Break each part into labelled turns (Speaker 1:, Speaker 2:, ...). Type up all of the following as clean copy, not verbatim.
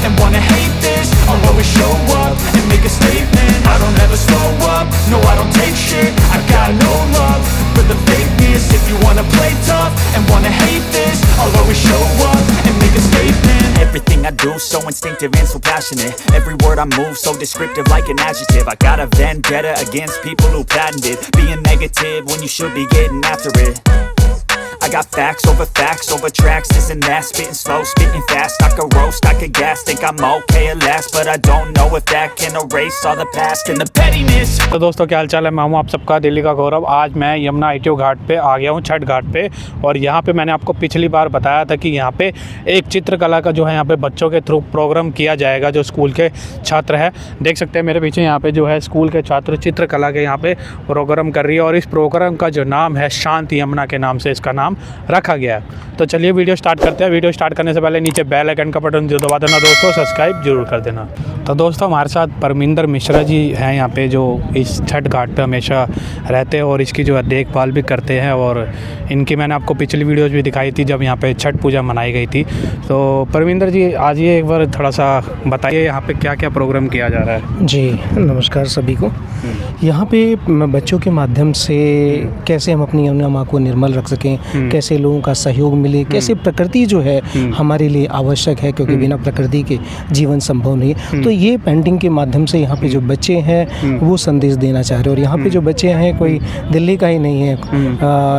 Speaker 1: and wanna hate this, I'll always show up and make a statement. I don't ever slow up, no I don't take shit. I got no love for the fakeness. If you wanna play tough and wanna hate this, I'll always show up and make a statement. Everything I do so instinctive and so passionate. Every word I move so descriptive like an adjective. I got a vendetta against people who patented being negative when you should be getting after it. I got facts over tracks, this and that. Spitting slow, spitting fast. I could roast, I could gas. Think I'm okay at last, but I don't know if that can erase all the past and the pettiness.
Speaker 2: तो दोस्तों क्या हालचाल है, मैं हूं आप सबका दिल्ली का गौरव। आज मैं यमुना ITO घाट पे आ गया हूं, छठ घाट पे। और यहाँ पे मैंने आपको पिछली बार बताया था कि यहाँ पे एक चित्रकला का जो है यहाँ पे बच्चों के थ्रू प्रोग्राम किया जाएगा। जो स्कूल के छात्र हैं, देख सकते हैं मेरे पीछे यहाँ पे जो है स्कूल के छात्र चित्रकला के यहाँ पे प्रोग्राम कर रही है। और इस प्रोग्राम का जो नाम है शांति यमुना के नाम से इसका नाम रखा गया है। तो चलिए वीडियो स्टार्ट करते हैं। वीडियो स्टार्ट करने से पहले नीचे बेल आइकन का बटन जो दबा देना दोस्तों, सब्सक्राइब जरूर कर देना। तो दोस्तों हमारे साथ परमिंदर मिश्रा जी हैं यहाँ पे, जो इस छठ घाट पे हमेशा रहते हैं और इसकी जो है देखभाल भी करते हैं। और इनकी मैंने आपको पिछली वीडियोज़ भी दिखाई थी जब यहाँ पे छठ पूजा मनाई गई थी। तो परमिंदर जी आज ये एक बार थोड़ा सा बताइए यहाँ पे क्या क्या प्रोग्राम किया जा रहा है।
Speaker 3: जी नमस्कार सभी को। यहाँ पे बच्चों के माध्यम से कैसे हम अपनी यमुना माँ को निर्मल रख सकें, कैसे लोगों का सहयोग मिले, कैसे प्रकृति जो है हमारे लिए आवश्यक है, क्योंकि बिना प्रकृति के जीवन संभव नहीं है। तो ये पेंटिंग के माध्यम से यहाँ पे जो बच्चे हैं वो संदेश देना चाह रहे हैं। और यहाँ पे जो बच्चे हैं कोई दिल्ली का ही नहीं है,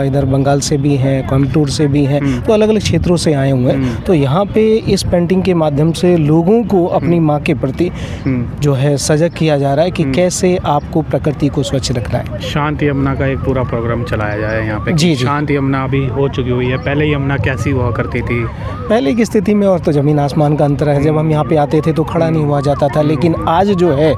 Speaker 3: इधर बंगाल से भी हैं, कोयम्बटूर से भी हैं, तो अलग अलग क्षेत्रों से आए हुए हैं। तो यहाँ पे इस पेंटिंग के माध्यम से लोगों को अपनी माँ के प्रति जो है सजग किया जा रहा है कि कैसे आपको प्रकृति को स्वच्छ रखना है।
Speaker 2: शांति यमुना का एक पूरा प्रोग्राम चलाया जाए यहाँ पे।
Speaker 3: जी
Speaker 2: शांति यमुना अभी हो चुकी हुई है, पहले यमुना कैसी हुआ करती थी?
Speaker 3: पहले की स्थिति में और तो ज़मीन आसमान का अंतर है। जब हम यहाँ पे आते थे तो खड़ा नहीं हुआ जाता था, लेकिन आज जो है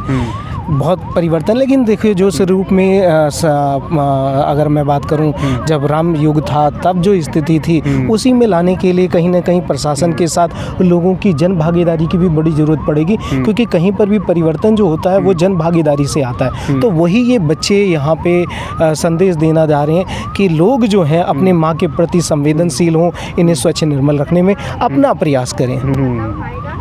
Speaker 3: बहुत परिवर्तन। लेकिन देखिए जो स्वरूप में अगर मैं बात करूं, जब राम युग था तब जो स्थिति थी उसी में लाने के लिए कहीं ना कहीं प्रशासन के साथ लोगों की जन भागीदारी की भी बड़ी ज़रूरत पड़ेगी, क्योंकि कहीं पर भी परिवर्तन जो होता है वो जन भागीदारी से आता है। तो वही ये बच्चे यहाँ पे संदेश देना जा रहे हैं कि लोग जो हैं अपने माँ के प्रति संवेदनशील हों, इन्हें स्वच्छ निर्मल रखने में अपना प्रयास करें।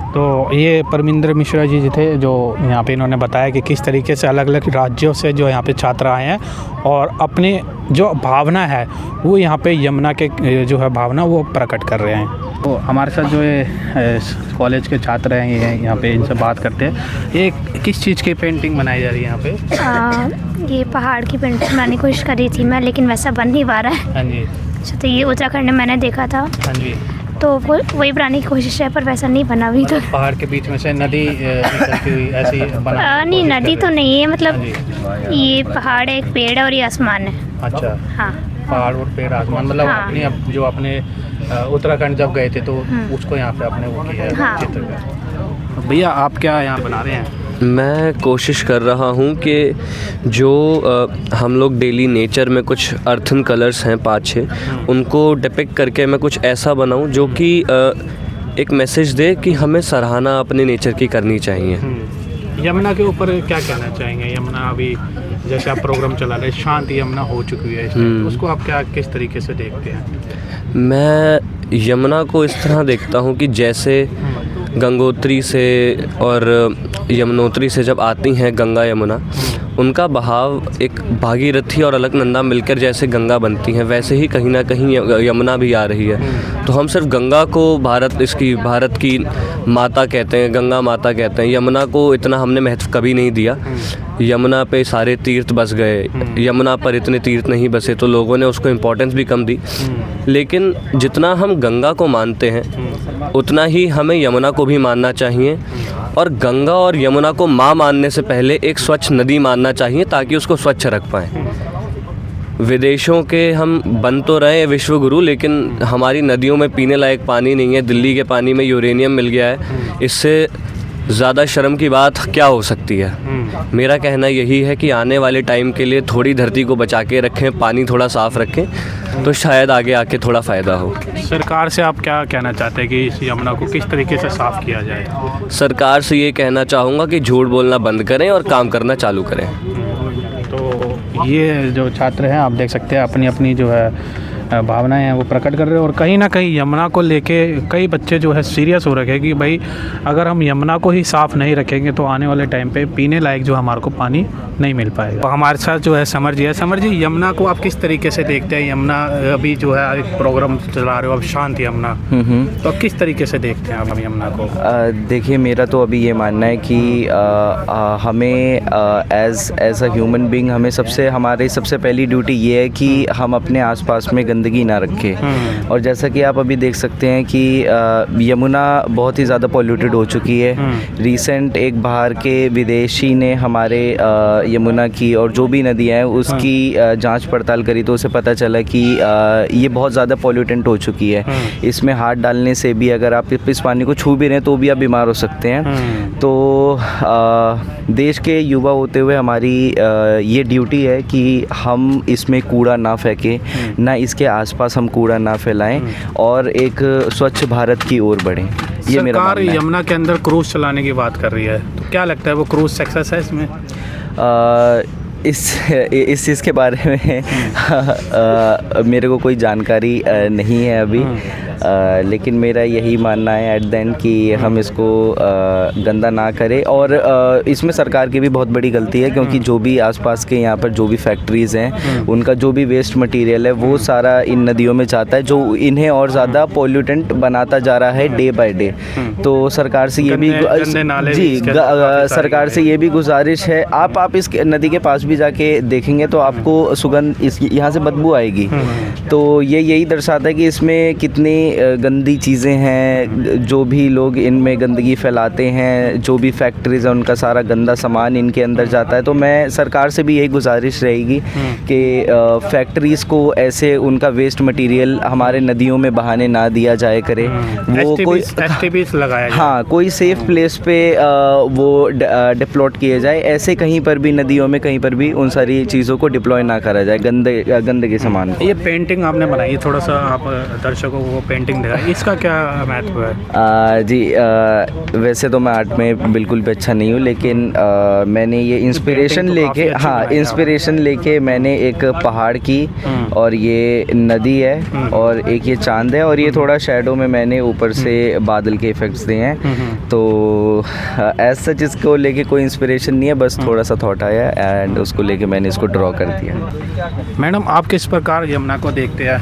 Speaker 2: तो ये परमिंदर मिश्रा जी थे जो यहाँ पे इन्होंने बताया कि किस तरीके से अलग अलग राज्यों से जो यहाँ पे छात्र आए हैं और अपने जो भावना है वो यहाँ पे यमुना के जो है भावना वो प्रकट कर रहे हैं। तो हमारे साथ जो है कॉलेज के छात्र हैं ये यहाँ पे, इनसे बात करते हैं। ये किस चीज़ की पेंटिंग बनाई जा रही है यहाँ पे?
Speaker 4: ये पहाड़ की पेंटिंग बनाने की कोशिश करी थी मैं, लेकिन वैसा बन नहीं पा रहा है।
Speaker 2: हाँ जी।
Speaker 4: अच्छा, तो ये उत्तराखंड में मैंने देखा था।
Speaker 2: हाँ जी।
Speaker 4: तो वो वही बनाने की कोशिश है, पर वैसा नहीं बना अभी तक।
Speaker 2: पहाड़ के बीच में से नदी निकलती हुई ऐसी बना?
Speaker 4: नहीं, नदी तो नहीं है, मतलब ये पहाड़ है, एक पेड़ है और ये आसमान है।
Speaker 2: अच्छा।
Speaker 4: हाँ,
Speaker 2: पहाड़ और पेड़ आसमान, मतलब
Speaker 4: हाँ।
Speaker 2: अपनी जो अपने उत्तराखंड जब गए थे तो उसको यहाँ पे आपने वो किया है
Speaker 4: हाँ।
Speaker 2: चित्र। भैया आप क्या यहाँ बना रहे हैं?
Speaker 5: मैं कोशिश कर रहा हूँ कि जो हम लोग डेली नेचर में कुछ अर्थन कलर्स हैं 5-6, उनको डिपिक्ट करके मैं कुछ ऐसा बनाऊँ जो कि एक मैसेज दे कि हमें सराहना अपने नेचर की करनी चाहिए।
Speaker 2: यमुना के ऊपर क्या कहना चाहेंगे? यमुना अभी जैसे आप प्रोग्राम चला रहे, शांति यमुना हो चुकी है, उसको आप क्या किस तरीके से देखते हैं?
Speaker 5: मैं यमुना को इस तरह देखता हूँ कि जैसे गंगोत्री से और यमुनोत्री से जब आती हैं गंगा यमुना, उनका बहाव एक भागीरथी और अलकनंदा मिलकर जैसे गंगा बनती हैं, वैसे ही कहीं ना कहीं यमुना भी आ रही है। तो हम सिर्फ गंगा को भारत की माता कहते हैं, गंगा माता कहते हैं। यमुना को इतना हमने महत्व कभी नहीं दिया। यमुना पे सारे तीर्थ बस गए, यमुना पर इतने तीर्थ नहीं बसे, तो लोगों ने उसको इम्पोर्टेंस भी कम दी। लेकिन जितना हम गंगा को मानते हैं उतना ही हमें यमुना को भी मानना चाहिए। और गंगा और यमुना को माँ मानने से पहले एक स्वच्छ नदी मानना चाहिए, ताकि उसको स्वच्छ रख पाएँ। विदेशों के हम बन तो रहे विश्व गुरु, लेकिन हमारी नदियों में पीने लायक पानी नहीं है। दिल्ली के पानी में यूरेनियम मिल गया है, इससे ज़्यादा शर्म की बात क्या हो सकती है। मेरा कहना यही है कि आने वाले टाइम के लिए थोड़ी धरती को बचा के रखें, पानी थोड़ा साफ़ रखें, तो शायद आगे आके थोड़ा फ़ायदा हो।
Speaker 2: सरकार से आप क्या कहना चाहते हैं कि इस यमुना को किस तरीके से साफ़ किया जाए?
Speaker 5: सरकार से ये कहना चाहूँगा कि झूठ बोलना बंद करें और काम करना चालू करें।
Speaker 2: तो ये जो छात्र हैं आप देख सकते हैं अपनी अपनी जो है भावनाएं हैं वो प्रकट कर रहे हैं। और कहीं ना कहीं यमुना को लेके कई बच्चे जो है सीरियस हो रखे हैं कि भाई अगर हम यमुना को ही साफ़ नहीं रखेंगे तो आने वाले टाइम पे पीने लायक जो हमारे को पानी नहीं मिल पाएगा। तो हमारे साथ जो है समर जी है। समर जी, यमुना को आप किस तरीके से देखते हैं? यमुना अभी जो है एक प्रोग्राम चला रहे हो, अब शांत यमुना, तो किस तरीके से देखते हैं आप यमुना को?
Speaker 6: देखिए, मेरा तो अभी ये मानना है कि हमें एज अ ह्यूमन बीइंग हमें हमारी सबसे पहली ड्यूटी ये है कि हम अपने आसपास में गंदगी ना रखें। और जैसा कि आप अभी देख सकते हैं कि यमुना बहुत ही ज़्यादा पॉल्यूटेड हो चुकी है। रिसेंट एक बाहर के विदेशी ने हमारे यमुना की और जो भी नदियाँ हैं उसकी जांच पड़ताल करी तो उसे पता चला कि ये बहुत ज़्यादा पॉल्यूटेंट हो चुकी है। इसमें हाथ डालने से भी, अगर आप इस पानी को छू भी रहे हैं तो भी आप बीमार हो सकते हैं। तो देश के युवा होते हुए हमारी ये ड्यूटी है कि हम इसमें कूड़ा ना फेंकें, ना इसके आसपास हम कूड़ा ना फैलाएं और एक स्वच्छ भारत की ओर बढ़ें। ये मेरा
Speaker 2: सरकार
Speaker 6: मानना है।
Speaker 2: यमुना के अंदर क्रूज़ चलाने की बात कर रही है, तो क्या लगता है वो क्रूज़ सक्सेस है इसमें?
Speaker 6: इस चीज़ के बारे में मेरे को कोई जानकारी नहीं है अभी, लेकिन मेरा यही मानना है एट द एंड कि हम इसको गंदा ना करें। और इसमें सरकार की भी बहुत बड़ी गलती है, क्योंकि जो भी आसपास के यहाँ पर जो भी फैक्ट्रीज़ हैं उनका जो भी वेस्ट मटेरियल है वो सारा इन नदियों में जाता है, जो इन्हें और ज़्यादा पॉल्यूटेंट बनाता जा रहा है डे बाय डे। तो सरकार से ये भी सरकार से ये भी गुजारिश है, आप इस नदी के पास भी जाके देखेंगे तो आपको सुगंध यहाँ से बदबू आएगी। तो ये यही दर्शाता है कि इसमें कितनी गंदी चीज़ें हैं, जो भी लोग इनमें गंदगी फैलाते हैं, जो भी फैक्ट्रीज़ हैं उनका सारा गंदा सामान इनके अंदर जाता है। तो मैं सरकार से भी यही गुजारिश रहेगी कि फैक्ट्रीज़ को ऐसे उनका वेस्ट मटेरियल हमारे नदियों में बहाने ना दिया जाए करे। वो कोई
Speaker 2: STBs लगाया जाए।
Speaker 6: हाँ, कोई सेफ प्लेस पे वो डिप्लॉट किए जाए। ऐसे कहीं पर भी नदियों में कहीं पर भी उन सारी चीज़ों को डिप्लॉय ना करा जाए, गंदगी सामान को।
Speaker 2: ये पेंटिंग आपने बनाई है, थोड़ा सा आप दर्शकों को वो पेंटिंग दिखाएं, इसका क्या महत्व है?
Speaker 6: जी, वैसे तो मैं आर्ट में बिल्कुल भी अच्छा नहीं हूँ, लेकिन मैंने ये इंस्पिरेशन लेके मैंने एक पहाड़ की और ये नदी है और एक ये चांद है और ये थोड़ा शैडो में मैंने ऊपर से बादल के इफेक्ट्स दिए हैं। तो एज सच इसको लेके कोई इंस्पिरेशन नहीं है, बस थोड़ा सा थॉट आया एंड उसको लेके मैंने इसको ड्रॉ कर दिया।
Speaker 2: मैडम, आप किस प्रकार यमुना को देखते हैं?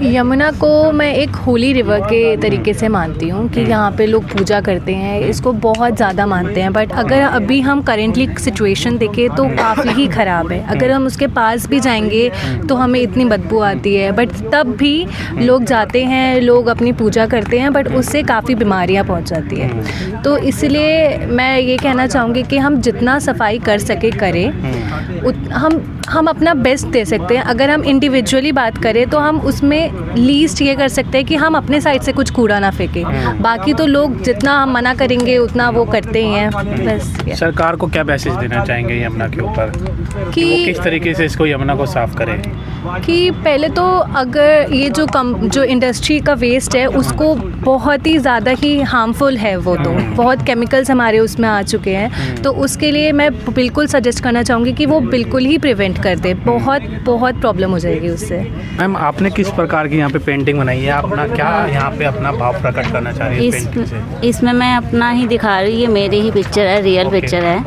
Speaker 7: यमुना को मैं एक होली रिवर के तरीके से मानती हूँ कि यहाँ पे लोग पूजा करते हैं, इसको बहुत ज़्यादा मानते हैं। बट अगर अभी हम करेंटली सिचुएशन देखें तो काफ़ी ही ख़राब है। अगर हम उसके पास भी जाएंगे तो हमें इतनी बदबू आती है, बट तब भी लोग जाते हैं, लोग अपनी पूजा करते हैं, बट उससे काफ़ी बीमारियाँ पहुँच जाती है। तो इसलिए मैं ये कहना चाहूँगी कि हम जितना सफाई कर सके करें। हम अपना बेस्ट दे सकते हैं। अगर हम इंडिविजुअली बात करें तो हम उसमें लीस्ट ये कर सकते हैं कि हम अपने साइड से कुछ कूड़ा ना फेंकें। बाकी तो लोग जितना हम मना करेंगे उतना वो करते ही हैं। बस
Speaker 2: सरकार को क्या मैसेज देना चाहेंगे यमुना के ऊपर कि वो किस तरीके से इसको यमुना को साफ़ करें?
Speaker 7: कि पहले तो अगर ये जो इंडस्ट्री का वेस्ट है उसको बहुत ही ज़्यादा ही हार्मफुल है, वो तो बहुत केमिकल्स हमारे उसमें आ चुके हैं। तो उसके लिए मैं बिल्कुल सजेस्ट करना चाहूँगी कि वो बिल्कुल ही प्रिवेंट कर दे। बहुत प्रॉब्लम हो जाएगी उससे।
Speaker 2: मैम, आपने किस प्रकार की यहाँ पे पेंटिंग बनाई है? अपना क्या यहाँ पे अपना भाव प्रकट करना चाह रही है पेंटिंग से?
Speaker 8: इसमें मैं अपना ही दिखा रही हूँ, ये मेरी ही पिक्चर है, रियल पिक्चर है।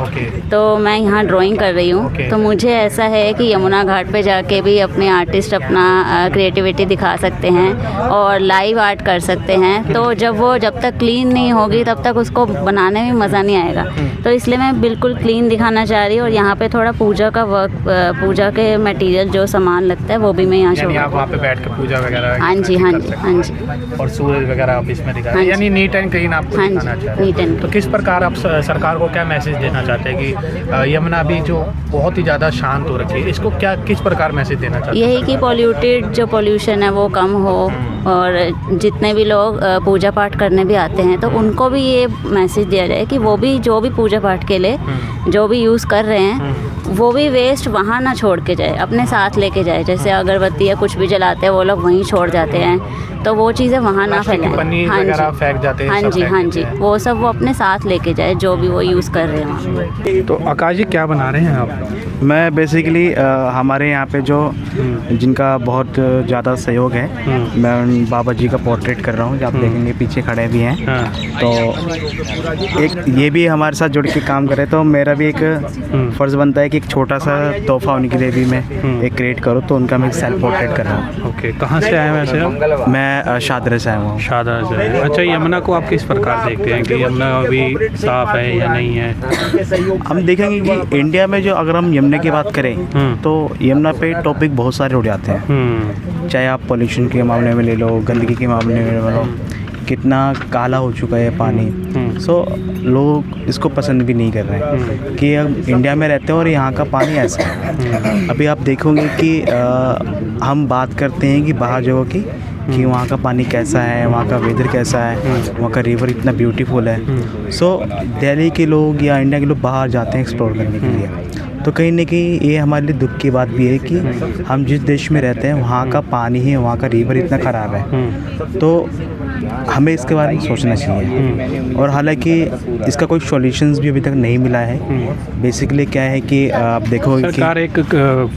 Speaker 8: तो मैं यहाँ ड्राइंग कर रही हूँ। तो मुझे ऐसा है कि यमुना घाट पे जाके भी अपने आर्टिस्ट अपना क्रिएटिविटी दिखा सकते हैं और लाइव आर्ट कर सकते हैं। तो जब तक क्लीन नहीं होगी तब तक उसको बनाने में मज़ा नहीं आएगा। तो इसलिए मैं बिल्कुल क्लीन दिखाना चाह रही हूँ। और यहाँ पे थोड़ा पूजा का वर्क, पूजा के मटेरियल जो सामान लगता है वो भी मैं यहाँ शो।
Speaker 2: आप वहाँ पे बैठ के पूजा वगैरह?
Speaker 8: हाँ जी।
Speaker 2: और सूरज वगैरह आप इसमें दिखा रहे हैं, यानी नीट एंड क्लीन आपको दिखाना चाह रहे हैं। तो किस प्रकार आप सरकार को क्या मैसेज देना चाहते हैं कि यमुना भी जो बहुत ही ज़्यादा शांत हो रखी है, इसको किस प्रकार मैसेज देना चाहते हैं?
Speaker 8: यही कि पॉल्यूटेड जो पॉल्यूशन है वो कम हो और जितने भी लोग पूजा पाठ करने भी आते हैं तो उनको भी ये मैसेज दिया जाए कि वो भी जो भी पूजा पाठ के लिए जो भी यूज़ कर रहे हैं वो भी वेस्ट वहाँ ना छोड़ के जाए, अपने साथ लेके जाए। जैसे अगरबत्ती या कुछ भी जलाते हैं वो लोग वहीं छोड़ जाते हैं, तो वो चीज़ें वहाँ ना फैलाएं। हाँ जी, हाँ जी, वो सब वो अपने साथ लेके जाए जो भी वो यूज़ कर रहे हैं।
Speaker 2: तो आकाश जी क्या बना रहे हैं आप?
Speaker 9: मैं बेसिकली हमारे यहाँ पे जो जिनका बहुत ज़्यादा सहयोग है, मैं उन बाबा जी का पोर्ट्रेट कर रहा हूँ, जो आप देखेंगे पीछे खड़े भी हैं। तो एक ये भी हमारे साथ जुड़ के काम करे, तो मेरा भी एक फ़र्ज़ बनता है कि एक छोटा सा तोहफ़ा उनके लिए भी मैं एक क्रिएट करूँ, तो उनका मैं सेल्फ पोर्ट्रेट कर रहा हूँ।
Speaker 2: ओके, कहाँ से आए हैं वैसे आप?
Speaker 9: मैं शादरा से आया हुआ हूँ।
Speaker 2: शादरा से। अच्छा, यमुना को आप किस प्रकार देखते हैं कि यमुना अभी साफ़ है या नहीं है?
Speaker 9: हम देखेंगे कि इंडिया में जो अगर हम यमुना की बात करें तो यमुना पे टॉपिक बहुत सारे उड़ जाते हैं। चाहे आप पोल्यूशन के मामले में ले लो, गंदगी के मामले में ले लो, कितना काला हो चुका है पानी। सो लोग इसको पसंद भी नहीं कर रहे हैं कि हम इंडिया में रहते हैं और यहाँ का पानी ऐसा है। अभी आप देखोगे कि हम बात करते हैं कि बाहर जगहों की कि वहाँ का पानी कैसा है, वहाँ का वेदर कैसा है, वहाँ का रिवर इतना ब्यूटीफुल है। सो दिल्ली के लोग या इंडिया के लोग बाहर जाते हैं एक्सप्लोर करने के लिए। तो कहीं ना कहीं ये हमारे लिए दुख की बात भी है कि हम जिस देश में रहते हैं वहाँ का पानी है, वहाँ का रिवर इतना ख़राब है। तो हमें इसके बारे में सोचना चाहिए। और हालांकि इसका कोई सॉल्यूशंस भी अभी तक नहीं मिला है। बेसिकली क्या है कि आप देखो
Speaker 2: सरकार एक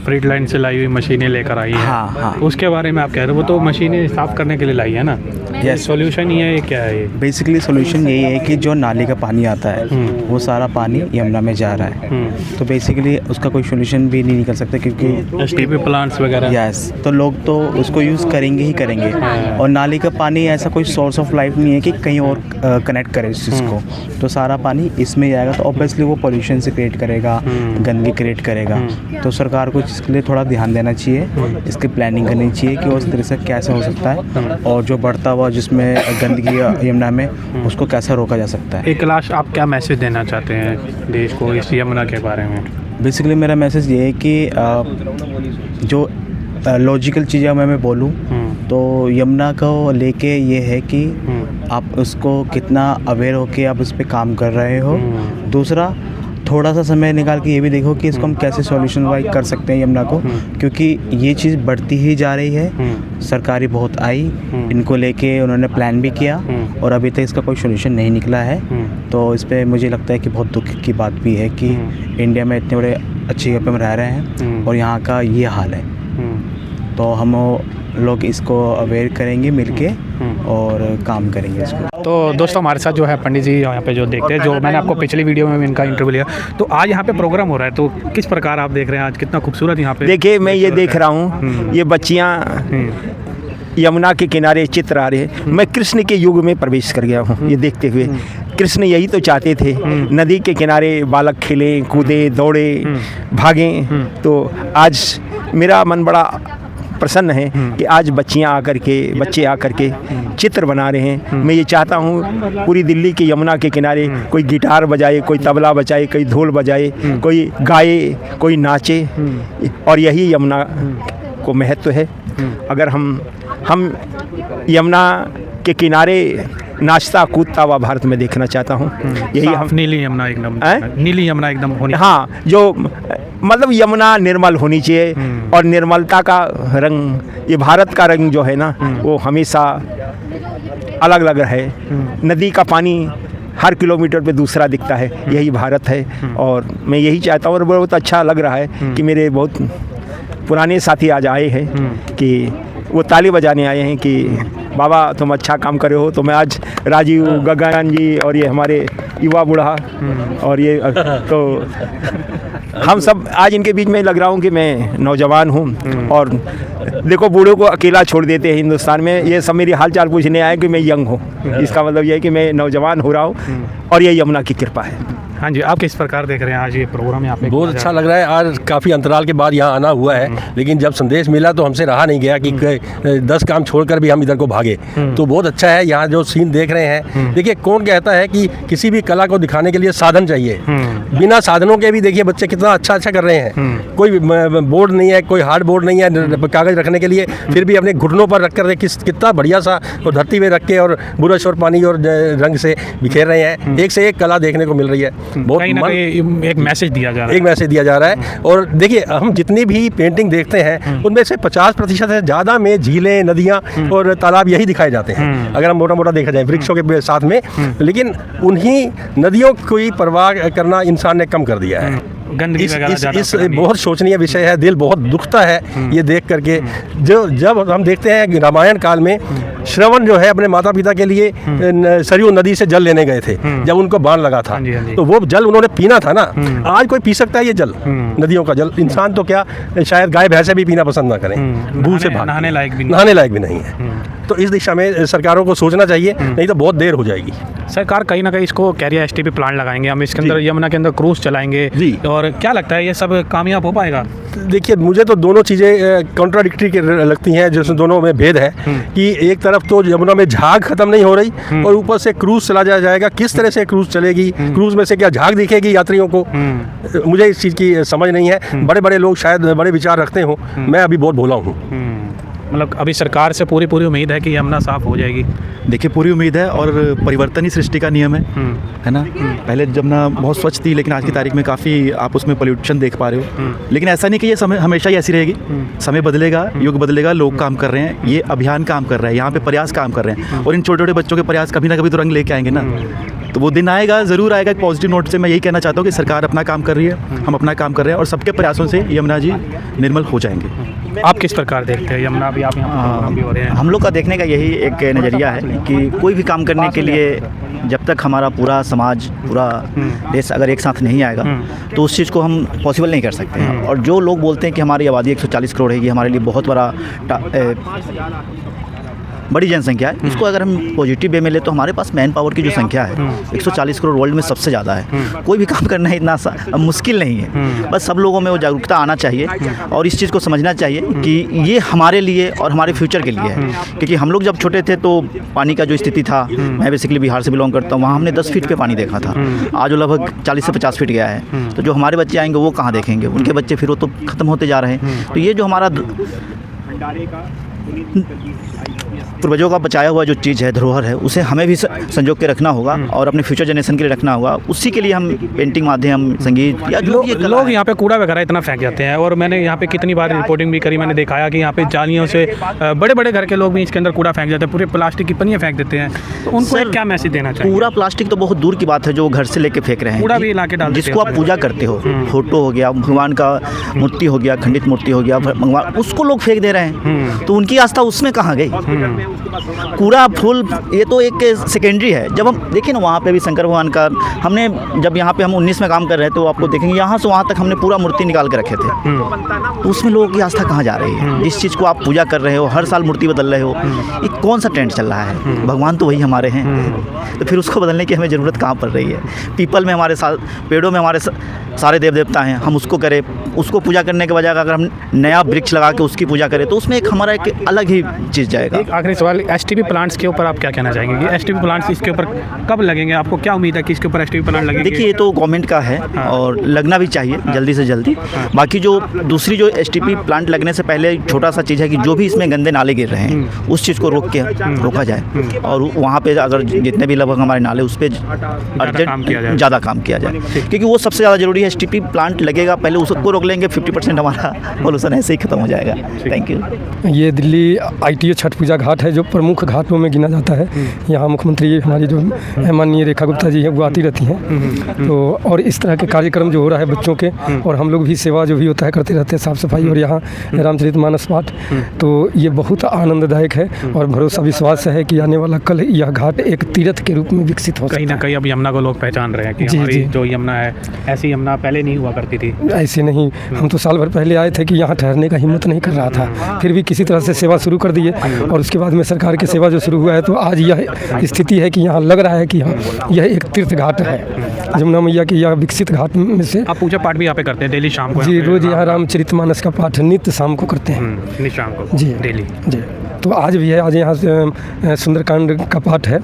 Speaker 2: फ्रीड लाइन से लाई हुई मशीनें लेकर आई है।
Speaker 9: हाँ हाँ,
Speaker 2: उसके बारे में आप कह रहे हो, वो तो मशीनें साफ़ करने के लिए लाई है ना? ये सॉल्यूशन ये है, क्या है ये?
Speaker 9: बेसिकली सॉल्यूशन यही है कि जो नाले का पानी आता है वो सारा पानी यमुना में जा रहा है। तो बेसिकली उसका कोई सॉल्यूशन भी नहीं निकल सकता, क्योंकि
Speaker 2: एसटीपी प्लांट्स वगैरह।
Speaker 9: यस, तो लोग तो उसको यूज़ करेंगे ही करेंगे। और नाले का पानी ऐसा कोई सोर्स ऑफ लाइफ नहीं है कि कहीं और कनेक्ट करे इस चीज़ को। तो सारा पानी इसमें जाएगा, तो ऑब्वियसली वो पॉल्यूशन से क्रिएट करेगा, गंदगी क्रिएट करेगा। तो सरकार को इसके लिए थोड़ा ध्यान देना चाहिए, इसकी प्लानिंग करनी चाहिए कि उस तरह से कैसे हो सकता है, और जो बढ़ता हुआ जिसमें गंदगी यमुना में उसको कैसे रोका जा सकता है।
Speaker 2: एक लास्ट आप क्या मैसेज देना चाहते हैं देश को इस यमुना के बारे में?
Speaker 9: बेसिकली मेरा मैसेज ये है कि जो लॉजिकल चीज़ें मैं बोलूँ तो यमुना को लेके ये है कि आप उसको कितना अवेयर होके आप उस पर काम कर रहे हो। दूसरा, थोड़ा सा समय निकाल के ये भी देखो कि इसको हम कैसे सॉल्यूशन वाइज कर सकते हैं यमुना को, क्योंकि ये चीज़ बढ़ती ही जा रही है। सरकारी बहुत आई, इनको लेके उन्होंने प्लान भी किया और अभी तक इसका कोई सॉल्यूशन नहीं निकला है। तो इस पर मुझे लगता है कि बहुत दुख की बात भी है कि इंडिया में इतने बड़े अच्छी जगह पे हम रह रहे हैं और यहाँ का ये हाल है। तो हम लोग इसको अवेयर करेंगे मिलके और काम करेंगे इसको।
Speaker 2: तो दोस्तों, हमारे साथ जो है पंडित जी यहाँ पे जो देखते हैं, जो मैंने आपको पिछली वीडियो में भी इनका इंटरव्यू लिया, तो आज यहाँ पे प्रोग्राम हो रहा है, तो किस प्रकार आप देख रहे हैं आज? कितना खूबसूरत यहाँ पे
Speaker 10: देखिए, मैं ये देख रहा हूँ, ये बच्चियाँ यमुना के किनारे चित्र आ रहे हैं। मैं कृष्ण के युग में प्रवेश कर गया हूँ ये देखते हुए। कृष्ण यही तो चाहते थे, नदी के किनारे बालक खेलें, कूदे, दौड़े, भागें। तो आज मेरा मन बड़ा प्रसन्न है कि आज बच्चे आकर के चित्र बना रहे हैं। मैं ये चाहता हूँ पूरी दिल्ली के यमुना के किनारे कोई गिटार बजाए, कोई तबला बजाए, कोई ढोल बजाए, कोई गाए, कोई नाचे। और यही यमुना को महत्व है। अगर हम यमुना के किनारे नाचता कूदता हुआ भारत में देखना चाहता हूँ। यही हम
Speaker 2: नीली यमुना एकदम, नीली यमुना एकदम होनी।
Speaker 10: हाँ, जो मतलब यमुना निर्मल होनी चाहिए। और निर्मलता का रंग, ये भारत का रंग जो है ना, वो हमेशा अलग अलग है। नदी का पानी हर किलोमीटर पे दूसरा दिखता है, यही भारत है। और मैं यही चाहता हूँ, और बहुत अच्छा लग रहा है कि मेरे बहुत पुराने साथी आज आए हैं कि वो ताली बजाने आए हैं कि बाबा तुम अच्छा काम करे हो। तो मैं आज राजीव, गगन जी और ये हमारे युवा बूढ़ा और ये तो हम सब आज इनके बीच में लग रहा हूँ कि मैं नौजवान हूँ। और देखो, बूढ़ों को अकेला छोड़ देते हैं हिंदुस्तान में। ये सब मेरी हाल चाल पूछने आए कि मैं यंग हूँ, इसका मतलब ये है कि मैं नौजवान हो रहा हूँ और ये यमुना की कृपा है।
Speaker 2: हाँ जी, आप किस प्रकार देख रहे हैं आज ये प्रोग्राम यहाँ पे?
Speaker 11: बहुत अच्छा लग रहा है। आज काफ़ी अंतराल के बाद यहाँ आना हुआ है, लेकिन जब संदेश मिला तो हमसे रहा नहीं गया कि 10 काम छोड़कर भी हम इधर को भागे। तो बहुत अच्छा है यहाँ जो सीन देख रहे हैं। देखिए, कौन कहता है कि किसी भी कला को दिखाने के लिए साधन चाहिए? बिना साधनों के भी देखिए बच्चे कितना अच्छा कर रहे हैं। कोई बोर्ड नहीं है, कोई हार्ड बोर्ड नहीं है कागज़ रखने के लिए, फिर भी अपने घुटनों पर रख कर कितना बढ़िया सा और धरती में रख के और ब्रश और पानी और रंग से बिखेर रहे हैं। एक से एक कला देखने को मिल रही है। बहुत एक मैसेज दिया जा रहा है। और देखिए, हम जितनी भी पेंटिंग देखते हैं उनमें से 50% से ज़्यादा में झीलें, नदियाँ और तालाब यही दिखाए जाते हैं, अगर हम मोटा देखा जाए वृक्षों के साथ में। लेकिन उन्हीं नदियों की परवाह करना इंसान ने कम कर दिया है।
Speaker 2: गंदगी
Speaker 11: इस बहुत सोचनीय विषय है। दिल बहुत दुखता है ये देख करके। जब हम देखते हैं रामायण काल में श्रवण जो है अपने माता पिता के लिए सरयू नदी से जल लेने गए थे, जब उनको बाण लगा था। तो वो जल उन्होंने पीना था ना। आज कोई पी सकता है ये जल, नदियों का जल? इंसान तो क्या, शायद गाय भैंसे भी पीना पसंद ना करें, बू से नहाने लायक भी नहीं है। तो इस दिशा में सरकारों को सोचना चाहिए, नहीं तो बहुत देर हो जाएगी।
Speaker 2: सरकार कहीं ना कहीं इसको कह रही है STP प्लांट लगाएंगे, हम इसके अंदर यमुना के अंदर क्रूज चलाएंगे जी। और क्या लगता है ये सब कामयाब हो पाएगा?
Speaker 11: देखिए, मुझे तो दोनों चीज़ें कॉन्ट्राडिक्टरी लगती हैं, जिसमें दोनों में भेद है कि एक तरफ तो यमुना में झाग खत्म नहीं हो रही और ऊपर से क्रूज चला जाएगा। किस तरह से क्रूज चलेगी? क्रूज में से क्या झाग दिखेगी यात्रियों को? मुझे इस चीज़ की समझ नहीं है। बड़े लोग शायद बड़े विचार रखते हों, मैं अभी बहुत भोला हूँ।
Speaker 2: मतलब अभी सरकार से पूरी उम्मीद है कि यमुना साफ हो जाएगी?
Speaker 12: देखिए, पूरी उम्मीद है और परिवर्तन ही सृष्टि का नियम है ना। पहले यमुना बहुत स्वच्छ थी, लेकिन आज की तारीख में काफ़ी आप उसमें पोल्यूशन देख पा रहे हो। लेकिन ऐसा नहीं कि ये समय हमेशा ही ऐसी रहेगी। समय बदलेगा, युग बदलेगा, लोग काम कर रहे हैं, ये अभियान काम कर रहा है, यहाँ पे प्रयास काम कर रहे हैं। और इन छोटे छोटे बच्चों के प्रयास कभी ना कभी तो रंग लेके आएंगे ना। तो वो दिन आएगा, ज़रूर आएगा। एक पॉजिटिव नोट से मैं यही कहना चाहता हूँ कि सरकार अपना काम कर रही है, हम अपना काम कर रहे हैं और सबके प्रयासों से यमुना जी निर्मल हो जाएंगे।
Speaker 2: आप किस प्रकार देखते हैं यमुना? भी आप यहाँ भी हो रहे हैं।
Speaker 13: हम लोग का देखने का यही एक नज़रिया है कि कोई भी काम करने के लिए जब तक हमारा पूरा समाज, पूरा देश अगर एक साथ नहीं आएगा तो उस चीज़ को हम पॉसिबल नहीं कर सकते हैं। और जो लोग बोलते हैं कि हमारी आबादी 140 करोड़ है, ये हमारे लिए बहुत बड़ी जनसंख्या है, इसको अगर हम पॉजिटिव वे में ले तो हमारे पास मैन पावर की जो संख्या है 140 करोड़ वर्ल्ड में सबसे ज़्यादा है। कोई भी काम करना इतना मुश्किल नहीं है। बस सब लोगों में वो जागरूकता आना चाहिए और इस चीज़ को समझना चाहिए कि ये हमारे लिए और हमारे फ्यूचर के लिए है। क्योंकि हम लोग जब छोटे थे तो पानी का जो स्थिति था, मैं बेसिकली बिहार से बिलोंग करता हूँ, वहाँ हमने 10 फीट पे पानी देखा था। आज वो लगभग 40 से 50 फीट गया है। तो जो हमारे बच्चे आएंगे वो कहाँ देखेंगे? उनके बच्चे फिर वो तो ख़त्म होते जा रहे हैं। तो ये जो हमारा पूर्वजों का बचाया हुआ जो चीज़ है, धरोहर है, उसे हमें भी संजो के रखना होगा और अपने फ्यूचर जनरेशन के लिए रखना होगा। उसी के लिए हम पेंटिंग माध्यम, संगीत या जो
Speaker 2: लोग यहाँ पे कूड़ा वगैरह इतना फेंक जाते हैं। और मैंने यहाँ पे कितनी बार रिपोर्टिंग भी करी, मैंने दिखाया कि यहाँ पे जालियों से बड़े घर के लोग भी इसके अंदर कूड़ा फेंक जाते हैं, पूरे प्लास्टिक की पन्नियाँ फेंक देते हैं। तो उनको क्या मैसेज देना चाहिए?
Speaker 13: पूरा प्लास्टिक तो बहुत दूर की बात है, जो घर से लेके फेंक रहे हैं,
Speaker 2: कूड़ा भी ला के डालते हैं।
Speaker 13: जिसको आप पूजा करते हो, फोटो हो गया, भगवान का मूर्ति हो गया, खंडित मूर्ति हो गया, भगवान, उसको लोग फेंक दे रहे हैं। तो उनकी आस्था उसमें कहाँ गई? कूड़ा, फूल, ये तो एक सेकेंडरी है। जब हम देखें ना, वहाँ पे भी शंकर भगवान का हमने, जब यहाँ पे हम 19 में काम कर रहे हैं तो आपको देखेंगे यहाँ से वहाँ तक हमने पूरा मूर्ति निकाल के रखे थे। तो उसमें लोगों की आस्था कहाँ जा रही है? जिस चीज़ को आप पूजा कर रहे हो, हर साल मूर्ति बदल रहे हो, ये कौन सा ट्रेंड चल रहा है? भगवान तो वही हमारे हैं, तो फिर उसको बदलने की हमें ज़रूरत कहाँ पड़ रही है? पीपल में हमारे साथ, पेड़ों में हमारे सारे देव देवता हैं, हम उसको करें, उसको पूजा करने के बजाय अगर हम नया वृक्ष लगा के उसकी पूजा करें तो उसमें एक हमारा एक अलग ही चीज़ जाएगा।
Speaker 2: एक आखिरी सवाल, STP प्लांट्स के ऊपर आप क्या कहना चाहेंगे? कि STP प्लांट्स इसके ऊपर कब लगेंगे? आपको क्या उम्मीद है कि इसके ऊपर STP प्लांट लगेंगे?
Speaker 13: देखिए, ये तो गवर्नमेंट का है और लगना भी चाहिए जल्दी से जल्दी। बाकी जो दूसरी जो STP प्लांट लगने से पहले छोटा सा चीज़ है कि जो भी इसमें गंदे नाले गिर रहे हैं उस चीज़ को रोका जाए और वहाँ पे अगर जितने भी लगभग हमारे नाले उस पर अर्जेंट ज़्यादा काम किया जाए, क्योंकि वो सबसे ज़्यादा ज़रूरी है। STP प्लांट लगेगा, पहले उसको रोक लेंगे, 50% हमारा पोल्यूशन ऐसे ही खत्म हो जाएगा। Thank you.
Speaker 14: ये दिल्ली ITO छठ पूजा घाट है, जो प्रमुख घाटों में गिना जाता है। यहाँ मुख्यमंत्री हमारी जो माननीय रेखा गुप्ता जी हैं वो आती रहती हैं। तो और इस तरह के कार्यक्रम जो हो रहा है बच्चों के, और हम लोग भी सेवा जो भी होता है करते रहते हैं, साफ़ सफाई और यहाँ रामचरितमानस पाठ, तो ये बहुत आनंददायक है और भरोसा विश्वास है कि आने वाला कल यह घाट एक तीर्थ के रूप में विकसित हो।
Speaker 2: कहीं ना कहीं अब यमुना को लोग पहचान रहे हैं कि हमारी जो यमुना है, ऐसी यमुना पहले नहीं हुआ करती थी।
Speaker 14: ऐसे नहीं, हम तो साल भर पहले आए थे कि यहाँ ठहरने का हिम्मत नहीं कर रहा था, फिर भी किसी तरह से सेवा शुरू कर दिए और उसके बाद में सरकार की सेवा जो शुरू हुआ है तो आज यह स्थिति है कि यहाँ लग रहा है कि हाँ, यह एक तीर्थ घाट है। यमुना मैया के यह विकसित घाट में से।
Speaker 2: आप पूजा पाठ भी यहाँ पे करते हैं डेली शाम को?
Speaker 14: जी, रोज़ यहाँ रामचरितमानस का पाठ नित्य शाम को करते हैं।
Speaker 2: नित्य शाम को
Speaker 14: जी
Speaker 2: डेली?
Speaker 14: जी। तो आज भी है, आज यहाँ से सुंदरकांड का पाठ है,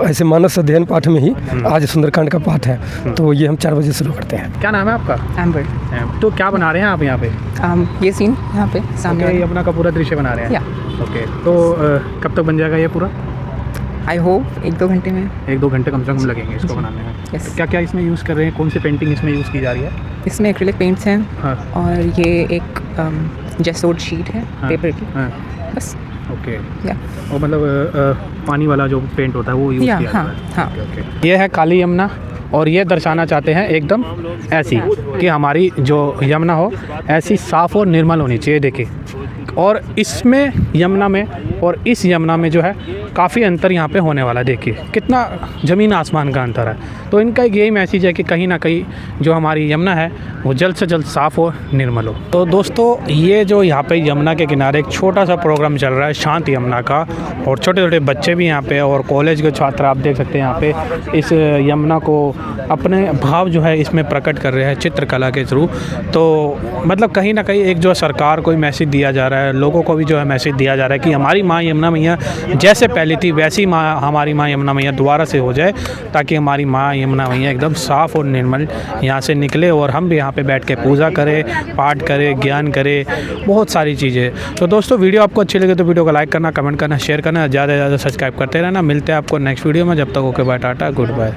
Speaker 14: ऐसे मानस अध्ययन पाठ में ही आज सुंदरकांड का पाठ है। तो ये हम 4 बजे शुरू करते हैं।
Speaker 2: क्या नाम है आपका?
Speaker 15: एम्बर।
Speaker 2: तो क्या बना रहे हैं आप यहाँ पे?
Speaker 15: ये सीन यहाँ पे सामने
Speaker 2: यमुना का पूरा दृश्य बना रहे हैं? ओके, तो कब तक बन जाएगा ये पूरा?
Speaker 15: आई होप 1-2 घंटे में।
Speaker 2: 1-2 घंटे कम से कम लगेंगे इसको बनाने में। क्या क्या इसमें यूज़ कर रहे हैं? कौन सी पेंटिंग इसमें यूज़ की जा रही है?
Speaker 15: इसमें एक्रिलिक पेंट्स हैं।
Speaker 2: हाँ।
Speaker 15: और ये एक जेसोड शीट है पेपर की। बस।
Speaker 2: ओके। और मतलब पानी वाला जो पेंट होता है वो यूज़ किया जाता है?
Speaker 15: हाँ।
Speaker 2: ये है काली यमुना, और ये दर्शाना चाहते हैं एकदम ऐसी कि हमारी जो यमुना हो ऐसी साफ़ और निर्मल होनी चाहिए। देखिए, और इसमें यमुना में और इस यमुना में जो है काफ़ी अंतर यहाँ पे होने वाला है। देखिए कितना ज़मीन आसमान का अंतर है। तो इनका एक यही मैसेज है कि कहीं ना कहीं जो हमारी यमुना है वो जल्द से जल्द साफ़ और निर्मल हो। तो दोस्तों, ये जो यहाँ पे यमुना के किनारे एक छोटा सा प्रोग्राम चल रहा है शांत यमुना का, और छोटे छोटे बच्चे भी यहाँ पे और कॉलेज के छात्र आप देख सकते हैं यहाँ पे इस यमुना को अपने भाव जो है इसमें प्रकट कर रहे हैं चित्रकला के थ्रू। तो मतलब कहीं ना कहीं एक जो सरकार को मैसेज दिया जा रहा है, लोगों को भी जो है मैसेज दिया जा रहा है कि हमारी माँ यमुना मैया जैसे पहली थी वैसी माँ हमारी माँ यमुना मैया दोबारा से हो जाए, ताकि हमारी माँ यमुना मैया एकदम साफ़ और निर्मल यहाँ से निकले और हम भी यहाँ पे बैठ के पूजा करें, पाठ करें, ज्ञान करें, बहुत सारी चीज़ें। तो दोस्तों, वीडियो आपको अच्छी लगे तो वीडियो को लाइक करना, कमेंट करना, शेयर करना, ज़्यादा से ज़्यादा सब्सक्राइब करते रहना। मिलते हैं आपको नेक्स्ट वीडियो में। जब तक okay bye, tata, good bye.